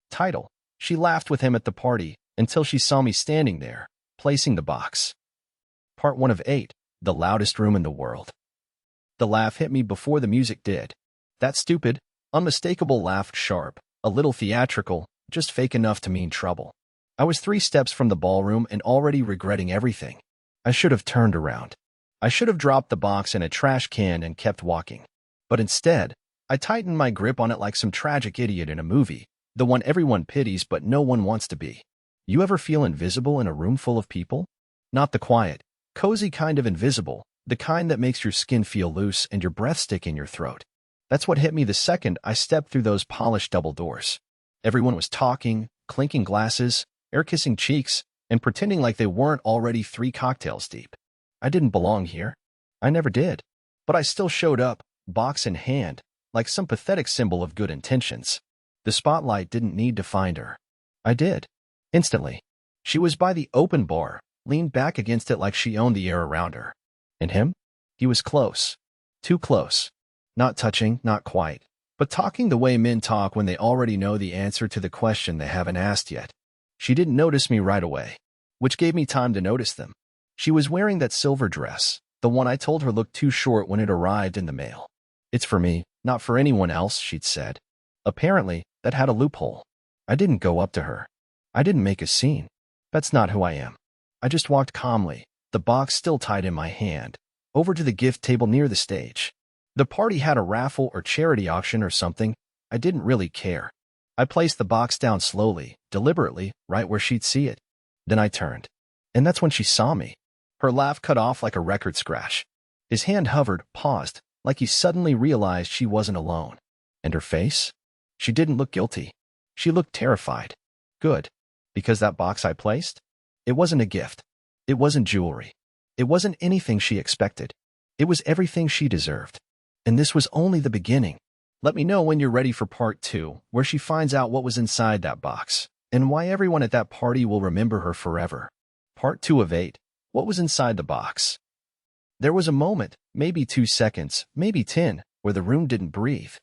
Title: She laughed with him at the party until she saw me standing there, placing the box. Part 1 of 8. The loudest room in the world. The laugh hit me before the music did. That stupid, unmistakable laugh, sharp, a little theatrical, just fake enough to mean trouble. I was 3 steps from the ballroom and already regretting everything. I should have turned around. I should have dropped the box in a trash can and kept walking. But instead, I tightened my grip on it like some tragic idiot in a movie, the one everyone pities but no one wants to be. You ever feel invisible in a room full of people? Not the quiet, cozy kind of invisible, the kind that makes your skin feel loose and your breath stick in your throat. That's what hit me the second I stepped through those polished double doors. Everyone was talking, clinking glasses, air-kissing cheeks, and pretending like they weren't already 3 cocktails deep. I didn't belong here. I never did. But I still showed up, box in hand, like some pathetic symbol of good intentions. The spotlight didn't need to find her. I did. Instantly. She was by the open bar, leaned back against it like she owned the air around her. And him? He was close. Too close. Not touching, not quite, but talking the way men talk when they already know the answer to the question they haven't asked yet. She didn't notice me right away, which gave me time to notice them. She was wearing that silver dress, the one I told her looked too short when it arrived in the mail. It's for me, not for anyone else, she'd said. Apparently, that had a loophole. I didn't go up to her. I didn't make a scene. That's not who I am. I just walked calmly, the box still tied in my hand, over to the gift table near the stage. The party had a raffle or charity auction or something. I didn't really care. I placed the box down slowly, deliberately, right where she'd see it. Then I turned. And that's when she saw me. Her laugh cut off like a record scratch. His hand hovered, paused, like he suddenly realized she wasn't alone. And her face? She didn't look guilty. She looked terrified. Good. Because that box I placed? It wasn't a gift. It wasn't jewelry. It wasn't anything she expected. It was everything she deserved. And this was only the beginning. Let me know when you're ready for part 2, where she finds out what was inside that box, and why everyone at that party will remember her forever. Part 2 of 8. What was inside the box? There was a moment, maybe 2 seconds, maybe 10, where the room didn't breathe,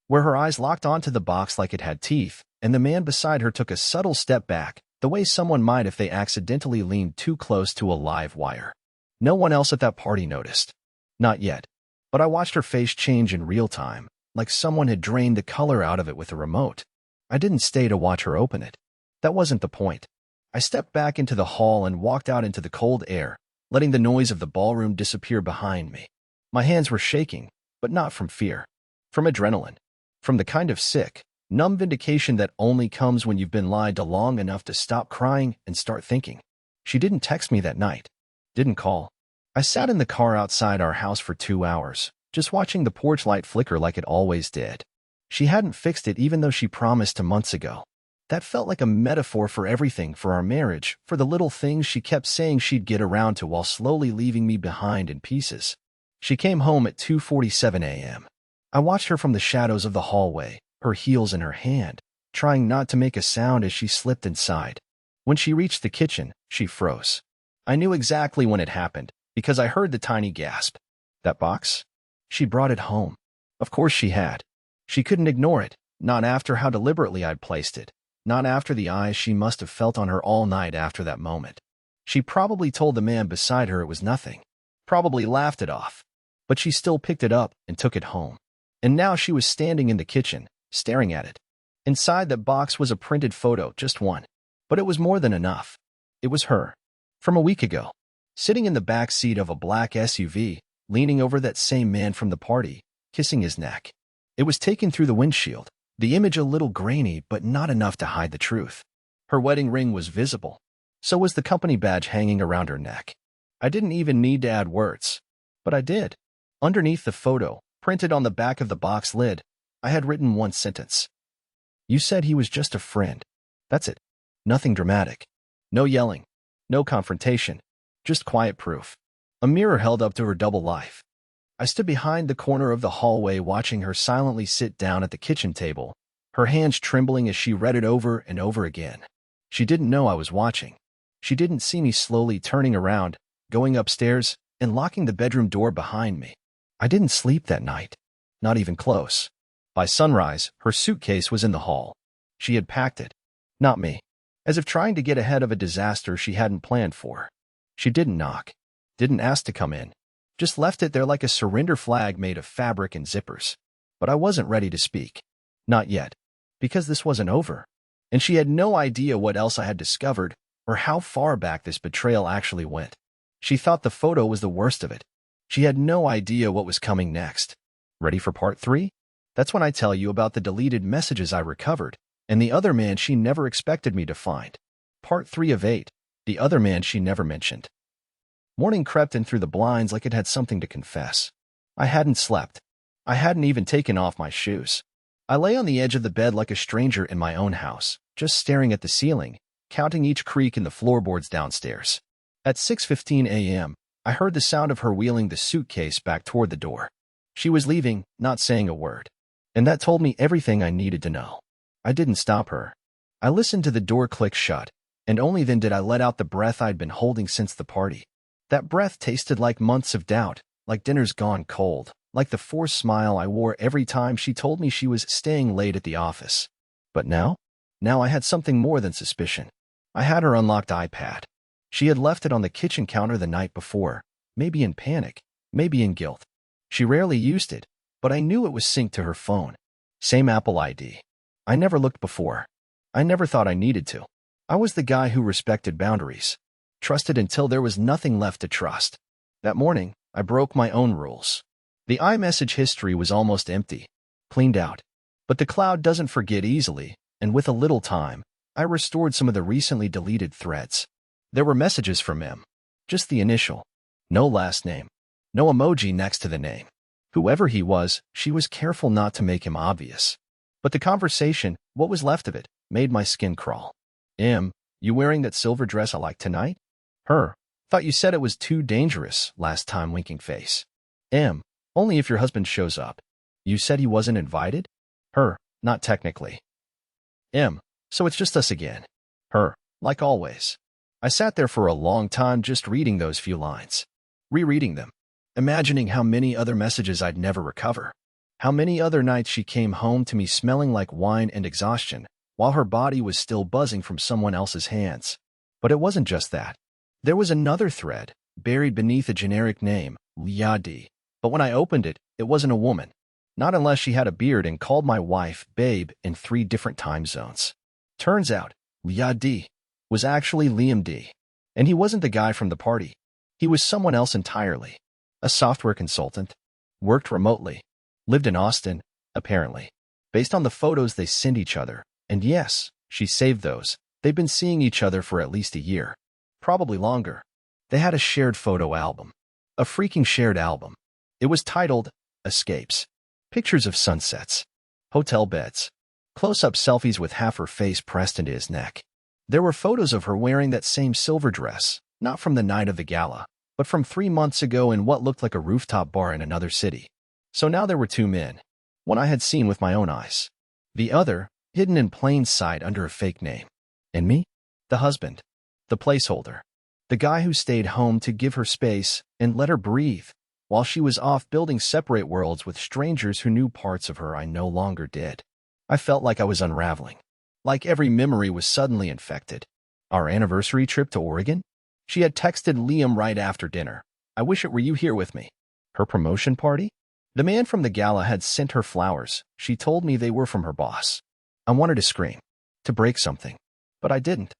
where her eyes locked onto the box like it had teeth, and the man beside her took a subtle step back, the way someone might if they accidentally leaned too close to a live wire. No one else at that party noticed. Not yet. But I watched her face change in real time, like someone had drained the color out of it with a remote. I didn't stay to watch her open it. That wasn't the point. I stepped back into the hall and walked out into the cold air, letting the noise of the ballroom disappear behind me. My hands were shaking, but not from fear. From adrenaline. From the kind of sick, numb vindication that only comes when you've been lied to long enough to stop crying and start thinking. She didn't text me that night. Didn't call. I sat in the car outside our house for 2 hours, just watching the porch light flicker like it always did. She hadn't fixed it even though she promised 2 months ago. That felt like a metaphor for everything, for our marriage, for the little things she kept saying she'd get around to while slowly leaving me behind in pieces. She came home at 2:47 a.m. I watched her from the shadows of the hallway, her heels in her hand, trying not to make a sound as she slipped inside. When she reached the kitchen, she froze. I knew exactly when it happened, because I heard the tiny gasp. That box? She brought it home. Of course she had. She couldn't ignore it, not after how deliberately I'd placed it, not after the eyes she must have felt on her all night after that moment. She probably told the man beside her it was nothing, probably laughed it off, but she still picked it up and took it home. And now she was standing in the kitchen, staring at it. Inside that box was a printed photo, just one. But it was more than enough. It was her. From a week ago. Sitting in the back seat of a black SUV, leaning over that same man from the party, kissing his neck. It was taken through the windshield, the image a little grainy but not enough to hide the truth. Her wedding ring was visible. So was the company badge hanging around her neck. I didn't even need to add words. But I did. Underneath the photo, printed on the back of the box lid, I had written one sentence. You said he was just a friend. That's it. Nothing dramatic. No yelling. No confrontation. Just quiet proof. A mirror held up to her double life. I stood behind the corner of the hallway watching her silently sit down at the kitchen table, her hands trembling as she read it over and over again. She didn't know I was watching. She didn't see me slowly turning around, going upstairs, and locking the bedroom door behind me. I didn't sleep that night. Not even close. By sunrise, her suitcase was in the hall. She had packed it, Not me. As if trying to get ahead of a disaster she hadn't planned for. She didn't knock. Didn't ask to come in. Just left it there like a surrender flag made of fabric and zippers. But I wasn't ready to speak. Not yet. Because this wasn't over. And she had no idea what else I had discovered or how far back this betrayal actually went. She thought the photo was the worst of it. She had no idea what was coming next. Ready for part 3? That's when I tell you about the deleted messages I recovered and the other man she never expected me to find. Part 3 of 8. The other man she never mentioned. Morning crept in through the blinds like it had something to confess. I hadn't slept. I hadn't even taken off my shoes. I lay on the edge of the bed like a stranger in my own house, just staring at the ceiling, counting each creak in the floorboards downstairs. At 6:15 a.m., I heard the sound of her wheeling the suitcase back toward the door. She was leaving, not saying a word. And that told me everything I needed to know. I didn't stop her. I listened to the door click shut, and only then did I let out the breath I'd been holding since the party. That breath tasted like months of doubt, like dinner's gone cold, like the forced smile I wore every time she told me she was staying late at the office. But now I had something more than suspicion. I had her unlocked iPad. She had left it on the kitchen counter the night before, maybe in panic, maybe in guilt. She rarely used it, but I knew it was synced to her phone. Same Apple ID. I never looked before. I never thought I needed to. I was the guy who respected boundaries. Trusted until there was nothing left to trust. That morning, I broke my own rules. The iMessage history was almost empty, cleaned out. But the cloud doesn't forget easily, and with a little time, I restored some of the recently deleted threads. There were messages from him. Just the initial. No last name. No emoji next to the name. Whoever he was, she was careful not to make him obvious. But the conversation, what was left of it, made my skin crawl. You wearing that silver dress I like tonight? Her. Thought you said it was too dangerous last time, winking face. Only if your husband shows up. You said he wasn't invited? Her. Not technically. So it's just us again. Her. Like always. I sat there for a long time just reading those few lines. Rereading them. Imagining how many other messages I'd never recover. How many other nights she came home to me smelling like wine and exhaustion, while her body was still buzzing from someone else's hands. But it wasn't just that. There was another thread, buried beneath a generic name, Liadi. But when I opened it, it wasn't a woman. Not unless she had a beard and called my wife babe in 3 different time zones. Turns out, Liadi was actually Liam D. And he wasn't the guy from the party. He was someone else entirely. A software consultant. Worked remotely. Lived in Austin, apparently. Based on the photos they sent each other. And yes, she saved those. They've been seeing each other for at least a year. Probably longer. They had a shared photo album. A freaking shared album. It was titled, Escapes. Pictures of sunsets. Hotel beds. Close-up selfies with half her face pressed into his neck. There were photos of her wearing that same silver dress, not from the night of the gala, but from 3 months ago in what looked like a rooftop bar in another city. So now there were 2 men. One I had seen with my own eyes. The other, hidden in plain sight under a fake name. And me? The husband. The placeholder. The guy who stayed home to give her space and let her breathe, while she was off building separate worlds with strangers who knew parts of her I no longer did. I felt like I was unraveling. Like every memory was suddenly infected. Our anniversary trip to Oregon? She had texted Liam right after dinner. I wish it were you here with me. Her promotion party? The man from the gala had sent her flowers. She told me they were from her boss. I wanted to scream. To break something. But I didn't.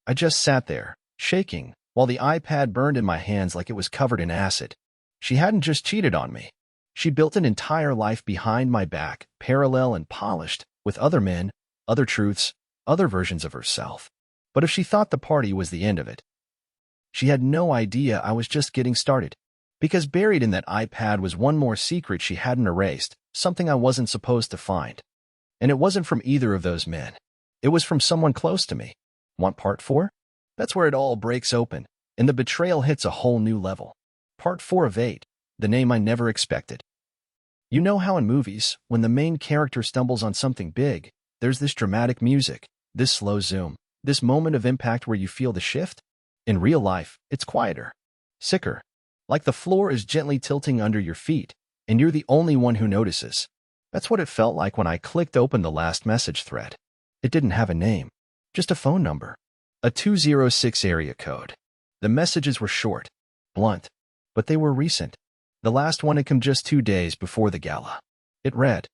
I just sat there, shaking, while the iPad burned in my hands like it was covered in acid. She hadn't just cheated on me. She built an entire life behind my back, parallel and polished, with other men, other truths, other versions of herself. But if she thought the party was the end of it, she had no idea I was just getting started. Because buried in that iPad was one more secret she hadn't erased, something I wasn't supposed to find. And it wasn't from either of those men. It was from someone close to me. Want part 4? That's where it all breaks open, and the betrayal hits a whole new level. Part 4 of 8, the name I never expected. You know how in movies, when the main character stumbles on something big, there's this dramatic music, this slow zoom, this moment of impact where you feel the shift? In real life, it's quieter. Sicker. Like the floor is gently tilting under your feet, and you're the only one who notices. That's what it felt like when I clicked open the last message thread. It didn't have a name. Just a phone number. A 206 area code. The messages were short, blunt, but they were recent. The last one had come just 2 days before the gala. It read,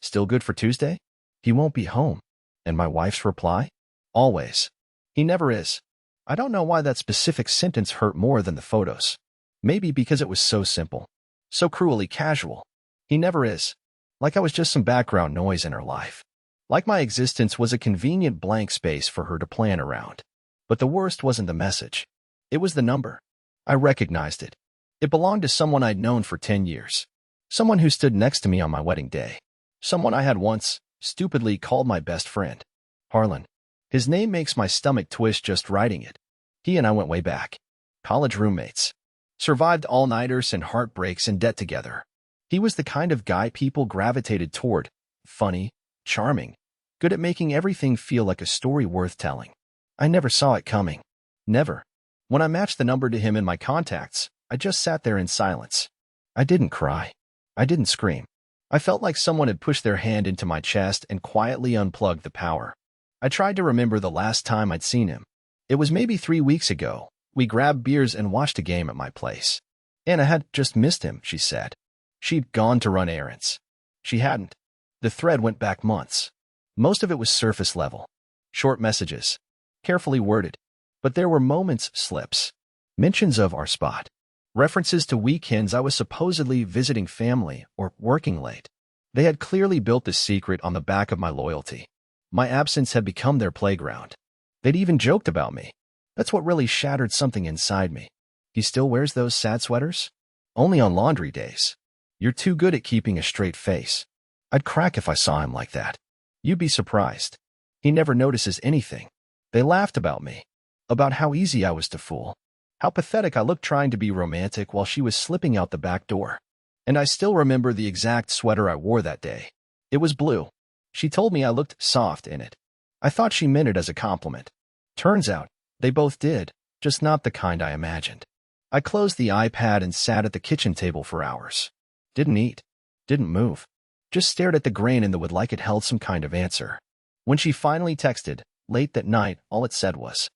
"Still good for Tuesday? He won't be home." And my wife's reply? "Always. He never is." I don't know why that specific sentence hurt more than the photos. Maybe because it was so simple, so cruelly casual. He never is. Like I was just some background noise in her life. Like my existence was a convenient blank space for her to plan around. But the worst wasn't the message. It was the number. I recognized it. It belonged to someone I'd known for 10 years. Someone who stood next to me on my wedding day. Someone I had once, stupidly, called my best friend. Harlan. His name makes my stomach twist just writing it. He and I went way back. College roommates. Survived all-nighters and heartbreaks and debt together. He was the kind of guy people gravitated toward. Funny, charming, good at making everything feel like a story worth telling. I never saw it coming. Never. When I matched the number to him in my contacts, I just sat there in silence. I didn't cry. I didn't scream. I felt like someone had pushed their hand into my chest and quietly unplugged the power. I tried to remember the last time I'd seen him. It was maybe 3 weeks ago. We grabbed beers and watched a game at my place. Anna had just missed him, she said. She'd gone to run errands. She hadn't. The thread went back months. Most of it was surface level. Short messages. Carefully worded. But there were moments, slips. Mentions of our spot. References to weekends I was supposedly visiting family or working late. They had clearly built this secret on the back of my loyalty. My absence had become their playground. They'd even joked about me. That's what really shattered something inside me. He still wears those sad sweaters? Only on laundry days. You're too good at keeping a straight face. I'd crack if I saw him like that. You'd be surprised. He never notices anything. They laughed about me. About how easy I was to fool. How pathetic I looked trying to be romantic while she was slipping out the back door. And I still remember the exact sweater I wore that day. It was blue. She told me I looked soft in it. I thought she meant it as a compliment. Turns out, they both did, just not the kind I imagined. I closed the iPad and sat at the kitchen table for hours. Didn't eat. Didn't move. Just stared at the grain in the wood like it held some kind of answer. When she finally texted, late that night, all it said was,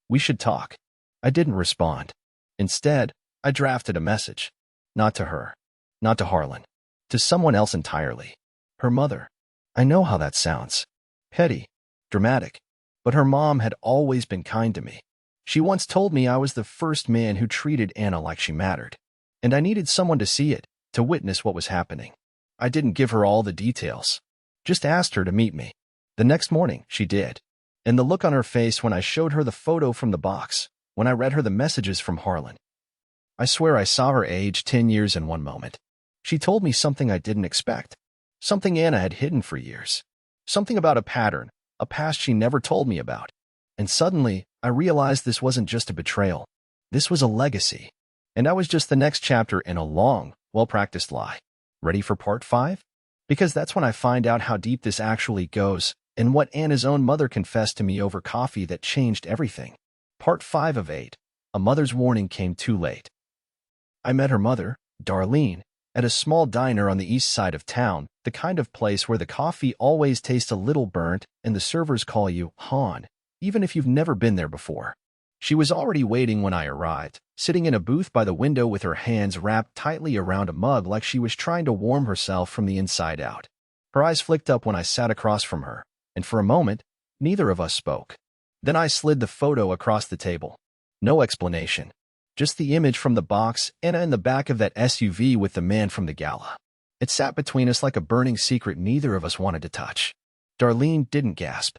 "We should talk." I didn't respond. Instead, I drafted a message. Not to her. Not to Harlan. To someone else entirely. Her mother. I know how that sounds. Petty. Dramatic. But her mom had always been kind to me. She once told me I was the first man who treated Anna like she mattered. And I needed someone to see it, to witness what was happening. I didn't give her all the details. Just asked her to meet me. The next morning, she did. And the look on her face when I showed her the photo from the box, when I read her the messages from Harlan. I swear I saw her age 10 years in one moment. She told me something I didn't expect. Something Anna had hidden for years. Something about a pattern, a past she never told me about. And suddenly, I realized this wasn't just a betrayal. This was a legacy. And I was just the next chapter in a long, well-practiced lie. Ready for part 5? Because that's when I find out how deep this actually goes, and what Anna's own mother confessed to me over coffee that changed everything. Part 5 of 8. A mother's warning came too late. I met her mother, Darlene, at a small diner on the east side of town, the kind of place where the coffee always tastes a little burnt and the servers call you Han, even if you've never been there before. She was already waiting when I arrived, sitting in a booth by the window with her hands wrapped tightly around a mug like she was trying to warm herself from the inside out. Her eyes flicked up when I sat across from her, and for a moment, neither of us spoke. Then I slid the photo across the table. No explanation. Just the image from the box, Anna in the back of that SUV with the man from the gala. It sat between us like a burning secret neither of us wanted to touch. Darlene didn't gasp.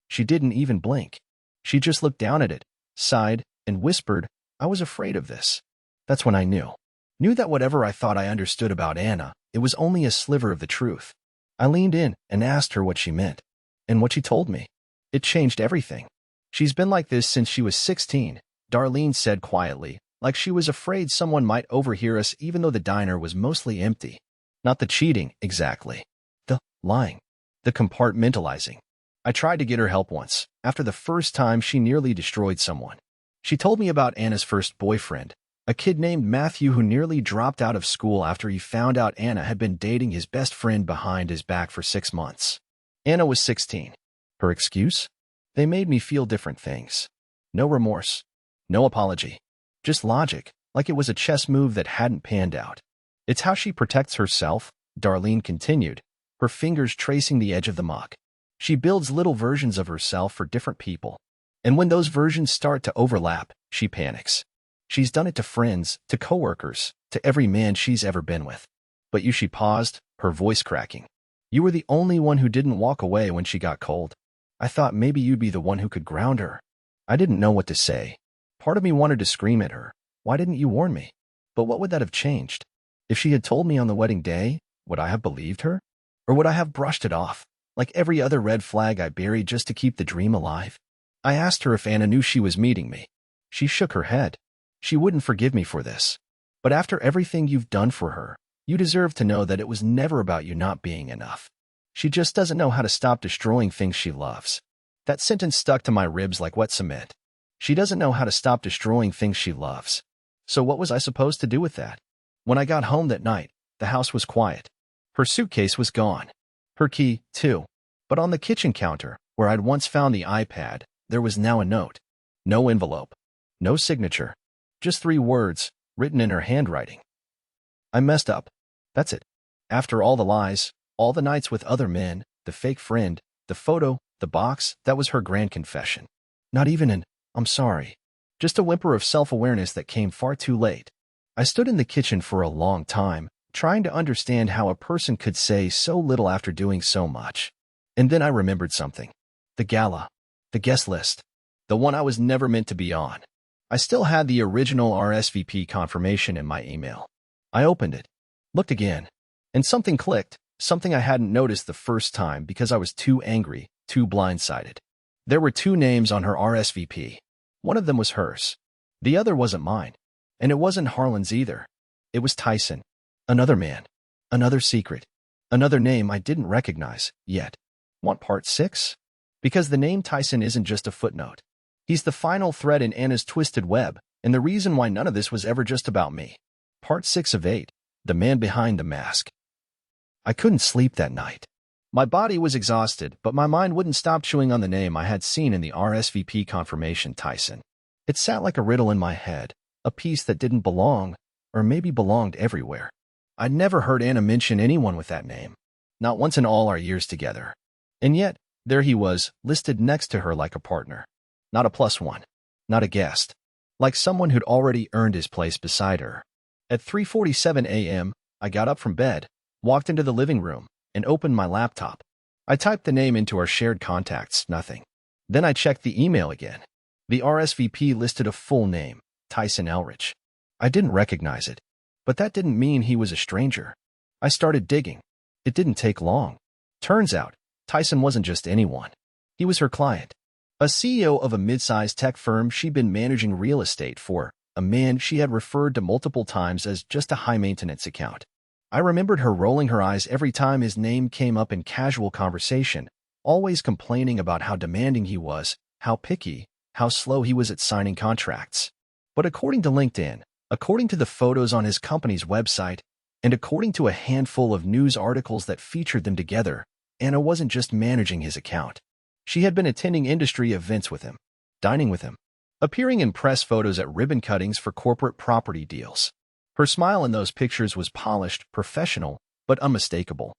She didn't even blink. She just looked down at it, sighed, and whispered, "I was afraid of this." That's when I knew. Knew that whatever I thought I understood about Anna, it was only a sliver of the truth. I leaned in and asked her what she meant. And what she told me. It changed everything. "She's been like this since she was 16, Darlene said quietly, like she was afraid someone might overhear us even though the diner was mostly empty. Not the cheating, exactly. The lying. The compartmentalizing. I tried to get her help once, after the first time she nearly destroyed someone. She told me about Anna's first boyfriend, a kid named Matthew who nearly dropped out of school after he found out Anna had been dating his best friend behind his back for 6 months. Anna was 16. Her excuse? They made me feel different things. No remorse. No apology. Just logic, like it was a chess move that hadn't panned out. It's how she protects herself, Darlene continued, her fingers tracing the edge of the mug. She builds little versions of herself for different people. And when those versions start to overlap, she panics. She's done it to friends, to coworkers, to every man she's ever been with. But you, she paused, her voice cracking. You were the only one who didn't walk away when she got cold. I thought maybe you'd be the one who could ground her. I didn't know what to say. Part of me wanted to scream at her. Why didn't you warn me? But what would that have changed? If she had told me on the wedding day, would I have believed her? Or would I have brushed it off, like every other red flag I buried just to keep the dream alive? I asked her if Anna knew she was meeting me. She shook her head. She wouldn't forgive me for this. But after everything you've done for her, you deserve to know that it was never about you not being enough. She just doesn't know how to stop destroying things she loves. That sentence stuck to my ribs like wet cement. She doesn't know how to stop destroying things she loves. So what was I supposed to do with that? When I got home that night, the house was quiet. Her suitcase was gone. Her key, too. But on the kitchen counter, where I'd once found the iPad, there was now a note. No envelope. No signature. Just 3 words, written in her handwriting. I messed up. That's it. After all the lies, all the nights with other men, the fake friend, the photo, the box, that was her grand confession. Not even an, I'm sorry. Just a whimper of self-awareness that came far too late. I stood in the kitchen for a long time, trying to understand how a person could say so little after doing so much. And then I remembered something. The gala. The guest list. The one I was never meant to be on. I still had the original RSVP confirmation in my email. I opened it. Looked again. And something clicked. Something I hadn't noticed the first time because I was too angry, too blindsided. There were 2 names on her RSVP. One of them was hers. The other wasn't mine. And it wasn't Harlan's either. It was Tyson. Another man. Another secret. Another name I didn't recognize yet. Want part 6? Because the name Tyson isn't just a footnote. He's the final thread in Anna's twisted web, and the reason why none of this was ever just about me. Part 6 of 8. The man behind the mask. I couldn't sleep that night. My body was exhausted, but my mind wouldn't stop chewing on the name I had seen in the RSVP confirmation, Tyson. It sat like a riddle in my head, a piece that didn't belong, or maybe belonged everywhere. I'd never heard Anna mention anyone with that name, not once in all our years together. And yet, there he was, listed next to her like a partner. Not a +1, not a guest, like someone who'd already earned his place beside her. At 3:47 a.m., I got up from bed, walked into the living room, and opened my laptop. I typed the name into our shared contacts, nothing. Then I checked the email again. The RSVP listed a full name, Tyson Elrich. I didn't recognize it, but that didn't mean he was a stranger. I started digging. It didn't take long. Turns out, Tyson wasn't just anyone. He was her client. A CEO of a mid-sized tech firm she'd been managing real estate for, a man she had referred to multiple times as just a high-maintenance account. I remembered her rolling her eyes every time his name came up in casual conversation, always complaining about how demanding he was, how picky, how slow he was at signing contracts. But according to LinkedIn, according to the photos on his company's website, and according to a handful of news articles that featured them together, Anna wasn't just managing his account. She had been attending industry events with him, dining with him, appearing in press photos at ribbon cuttings for corporate property deals. Her smile in those pictures was polished, professional, but unmistakable.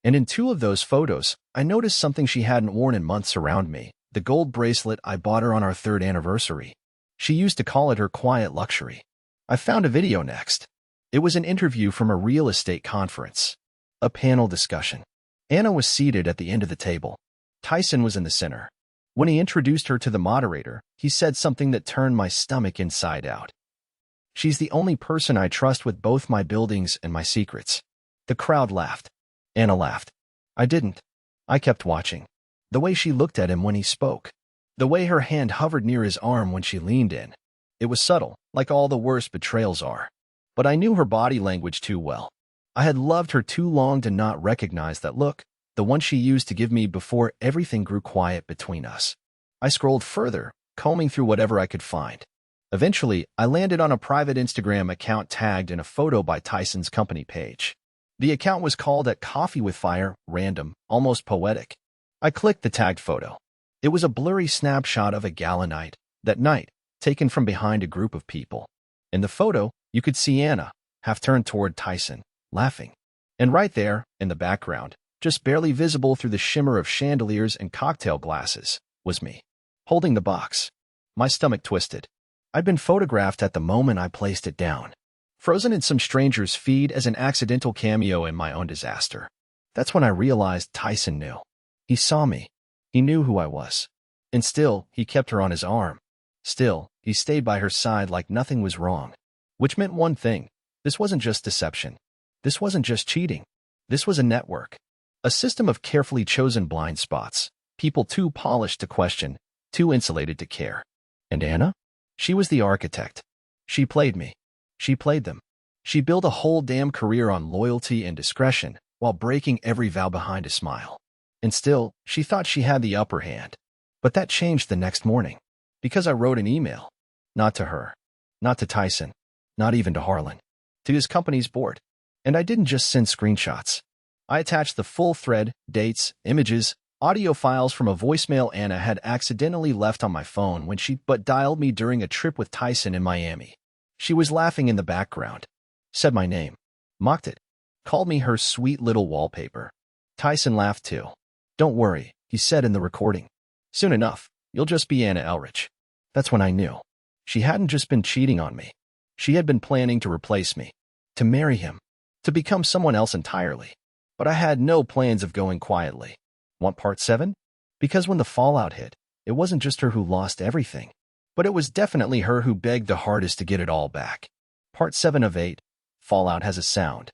And in 2 of those photos, I noticed something she hadn't worn in months around me, the gold bracelet I bought her on our 3rd anniversary. She used to call it her quiet luxury. I found a video next. It was an interview from a real estate conference. A panel discussion. Anna was seated at the end of the table. Tyson was in the center. When he introduced her to the moderator, he said something that turned my stomach inside out. She's the only person I trust with both my buildings and my secrets. The crowd laughed. Anna laughed. I didn't. I kept watching. The way she looked at him when he spoke. The way her hand hovered near his arm when she leaned in. It was subtle, like all the worst betrayals are. But I knew her body language too well. I had loved her too long to not recognize that look, the one she used to give me before everything grew quiet between us. I scrolled further, combing through whatever I could find. Eventually, I landed on a private Instagram account tagged in a photo by Tyson's company page. The account was called At Coffee with Fire, random, almost poetic. I clicked the tagged photo. It was a blurry snapshot of a gala night, that night, taken from behind a group of people. In the photo, you could see Anna, half turned toward Tyson, laughing. And right there, in the background, just barely visible through the shimmer of chandeliers and cocktail glasses, was me, holding the box. My stomach twisted. I'd been photographed at the moment I placed it down, frozen in some stranger's feed as an accidental cameo in my own disaster. That's when I realized Tyson knew. He saw me. He knew who I was. And still, he kept her on his arm. Still, he stayed by her side like nothing was wrong. Which meant one thing. This wasn't just deception. This wasn't just cheating. This was a network. A system of carefully chosen blind spots. People too polished to question, too insulated to care. And Anna? She was the architect. She played me. She played them. She built a whole damn career on loyalty and discretion, while breaking every vow behind a smile. And still, she thought she had the upper hand. But that changed the next morning. Because I wrote an email. Not to her. Not to Tyson. Not even to Harlan. To his company's board. And I didn't just send screenshots. I attached the full thread, dates, images, audio files from a voicemail Anna had accidentally left on my phone when she dialed me during a trip with Tyson in Miami. She was laughing in the background. Said my name. Mocked it. Called me her sweet little wallpaper. Tyson laughed too. Don't worry, he said in the recording. Soon enough, you'll just be Anna Elridge. That's when I knew. She hadn't just been cheating on me. She had been planning to replace me. To marry him. To become someone else entirely. But I had no plans of going quietly. Want part 7? Because when the fallout hit, it wasn't just her who lost everything. But it was definitely her who begged the hardest to get it all back. Part 7 of 8. Fallout has a sound.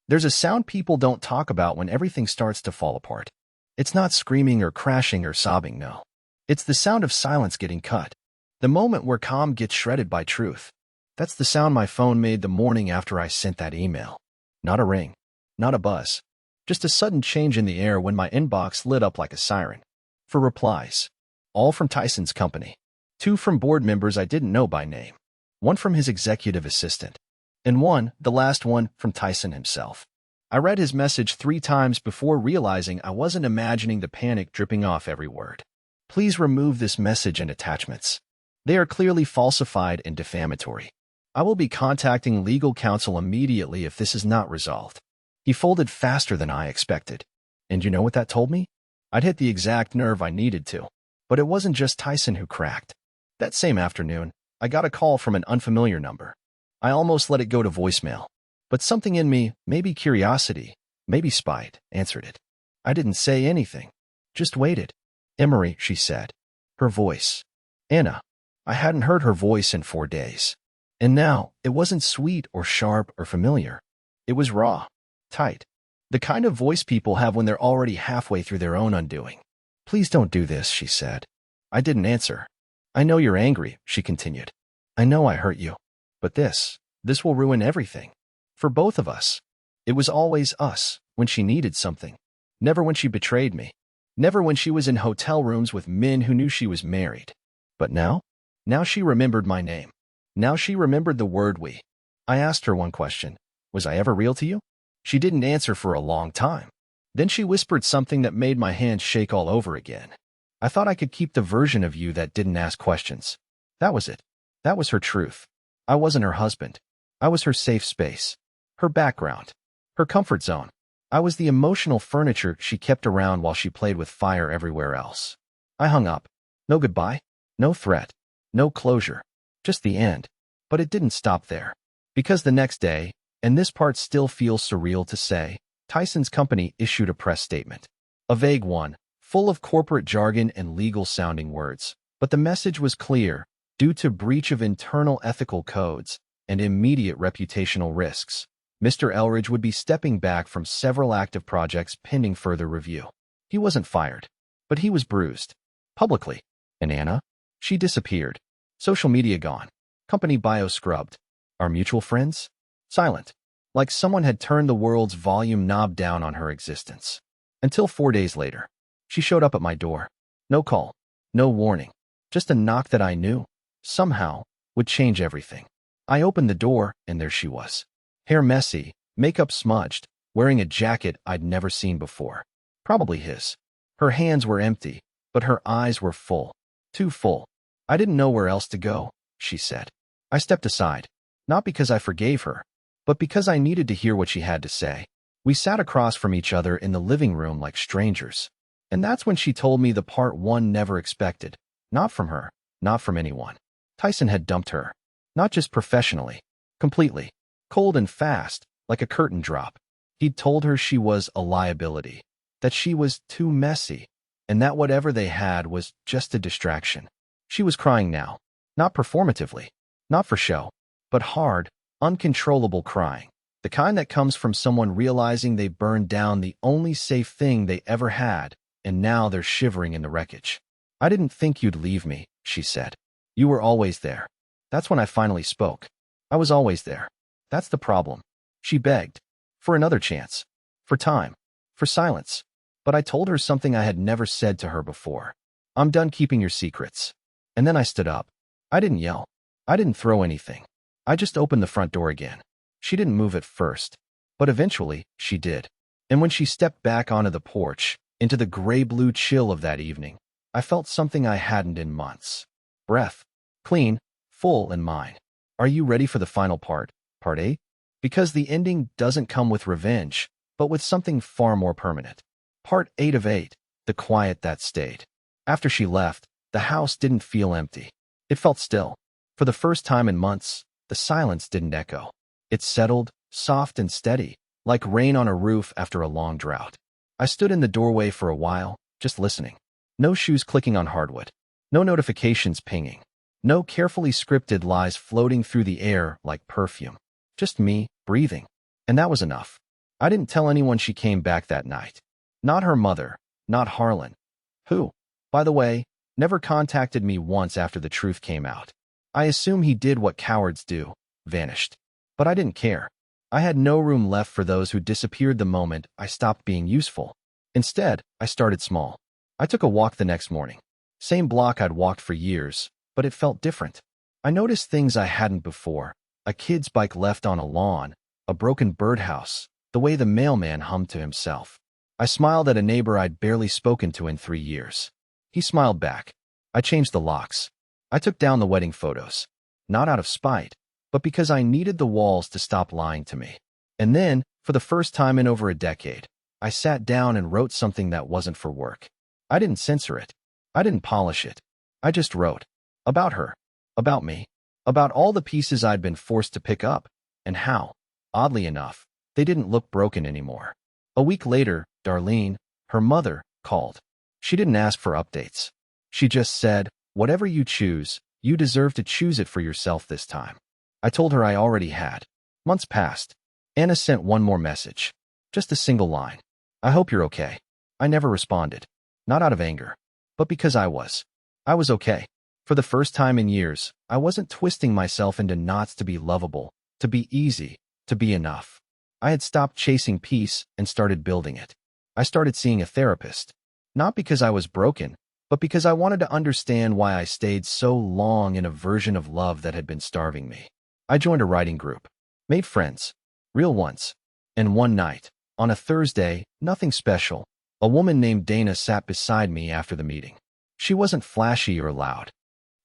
There's a sound people don't talk about when everything starts to fall apart. It's not screaming or crashing or sobbing, no. It's the sound of silence getting cut. The moment where calm gets shredded by truth. That's the sound my phone made the morning after I sent that email. Not a ring. Not a buzz. Just a sudden change in the air when my inbox lit up like a siren. For replies. All from Tyson's company. 2 from board members I didn't know by name. 1 from his executive assistant. And 1, the last one, from Tyson himself. I read his message 3 times before realizing I wasn't imagining the panic dripping off every word. Please remove this message and attachments. They are clearly falsified and defamatory. I will be contacting legal counsel immediately if this is not resolved. He folded faster than I expected. And you know what that told me? I'd hit the exact nerve I needed to. But it wasn't just Tyson who cracked. That same afternoon, I got a call from an unfamiliar number. I almost let it go to voicemail. But something in me, maybe curiosity, maybe spite, answered it. I didn't say anything. Just waited. Emery, she said. Her voice. Anna. I hadn't heard her voice in 4 days. And now, it wasn't sweet or sharp or familiar. It was raw. Tight. The kind of voice people have when they're already halfway through their own undoing. Please don't do this, she said. I didn't answer. I know you're angry, she continued. I know I hurt you. But this will ruin everything. For both of us. It was always us, when she needed something. Never when she betrayed me. Never when she was in hotel rooms with men who knew she was married. But now? Now she remembered my name. Now she remembered the word we. I asked her one question. Was I ever real to you? She didn't answer for a long time. Then she whispered something that made my hands shake all over again. I thought I could keep the version of you that didn't ask questions. That was it. That was her truth. I wasn't her husband. I was her safe space. Her background. Her comfort zone. I was the emotional furniture she kept around while she played with fire everywhere else. I hung up. No goodbye. No threat. No closure. Just the end. But it didn't stop there. Because the next day, and this part still feels surreal to say, Tyson's company issued a press statement. A vague one, full of corporate jargon and legal-sounding words. But the message was clear. Due to breach of internal ethical codes and immediate reputational risks, Mr. Elridge would be stepping back from several active projects pending further review. He wasn't fired, but he was bruised. Publicly. And Anna? She disappeared. Social media gone. Company bio scrubbed. Our mutual friends? Silent. Like someone had turned the world's volume knob down on her existence. Until 4 days later. She showed up at my door. No call. No warning. Just a knock that I knew, somehow, would change everything. I opened the door, and there she was. Hair messy, makeup smudged, wearing a jacket I'd never seen before. Probably his. Her hands were empty, but her eyes were full. Too full. I didn't know where else to go, she said. I stepped aside, not because I forgave her, but because I needed to hear what she had to say. We sat across from each other in the living room like strangers. And that's when she told me the part one never expected. Not from her, not from anyone. Tyson had dumped her. Not just professionally. Completely. Cold and fast, like a curtain drop. He'd told her she was a liability. That she was too messy. And that whatever they had was just a distraction. She was crying now. Not performatively. Not for show. But hard, uncontrollable crying. The kind that comes from someone realizing they burned down the only safe thing they ever had, and now they're shivering in the wreckage. I didn't think you'd leave me, she said. You were always there. That's when I finally spoke. I was always there. That's the problem. She begged. For another chance. For time. For silence. But I told her something I had never said to her before. I'm done keeping your secrets. And then I stood up. I didn't yell. I didn't throw anything. I just opened the front door again. She didn't move at first, but eventually she did. And when she stepped back onto the porch, into the gray-blue chill of that evening, I felt something I hadn't in months. Breath. Clean, full, and mine. Are you ready for the final part, part 8? Because the ending doesn't come with revenge, but with something far more permanent. Part 8 of 8, the quiet that stayed. After she left, the house didn't feel empty. It felt still. For the first time in months, the silence didn't echo. It settled, soft and steady, like rain on a roof after a long drought. I stood in the doorway for a while, just listening. No shoes clicking on hardwood. No notifications pinging. No carefully scripted lies floating through the air like perfume. Just me, breathing. And that was enough. I didn't tell anyone she came back that night. Not her mother, not Harlan. Who, by the way, never contacted me once after the truth came out. I assume he did what cowards do, vanished. But I didn't care. I had no room left for those who disappeared the moment I stopped being useful. Instead, I started small. I took a walk the next morning. Same block I'd walked for years, but it felt different. I noticed things I hadn't before. A kid's bike left on a lawn, a broken birdhouse, the way the mailman hummed to himself. I smiled at a neighbor I'd barely spoken to in 3 years. He smiled back. I changed the locks. I took down the wedding photos. Not out of spite, but because I needed the walls to stop lying to me. And then, for the first time in over a decade, I sat down and wrote something that wasn't for work. I didn't censor it. I didn't polish it. I just wrote. About her. About me. About all the pieces I'd been forced to pick up, and how, oddly enough, they didn't look broken anymore. A week later, Darlene, her mother, called. She didn't ask for updates. She just said, whatever you choose, you deserve to choose it for yourself this time. I told her I already had. Months passed. Anna sent one more message. Just a single line. I hope you're okay. I never responded. Not out of anger, but because I was. I was okay. For the first time in years, I wasn't twisting myself into knots to be lovable, to be easy, to be enough. I had stopped chasing peace and started building it. I started seeing a therapist. Not because I was broken, but because I wanted to understand why I stayed so long in a version of love that had been starving me. I joined a writing group. Made friends. Real ones. And one night, on a Thursday, nothing special, a woman named Dana sat beside me after the meeting. She wasn't flashy or loud.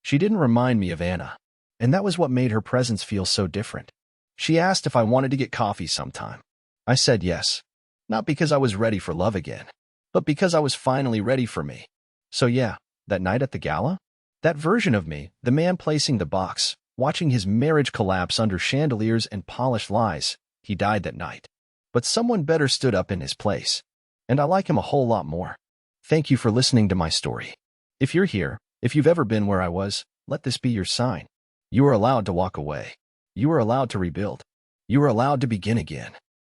She didn't remind me of Anna, and that was what made her presence feel so different. She asked if I wanted to get coffee sometime. I said yes. Not because I was ready for love again, but because I was finally ready for me. So yeah, that night at the gala, that version of me, the man placing the box, watching his marriage collapse under chandeliers and polished lies, he died that night. But someone better stood up in his place. And I like him a whole lot more. Thank you for listening to my story. If you're here, if you've ever been where I was, let this be your sign. You are allowed to walk away. You are allowed to rebuild. You are allowed to begin again.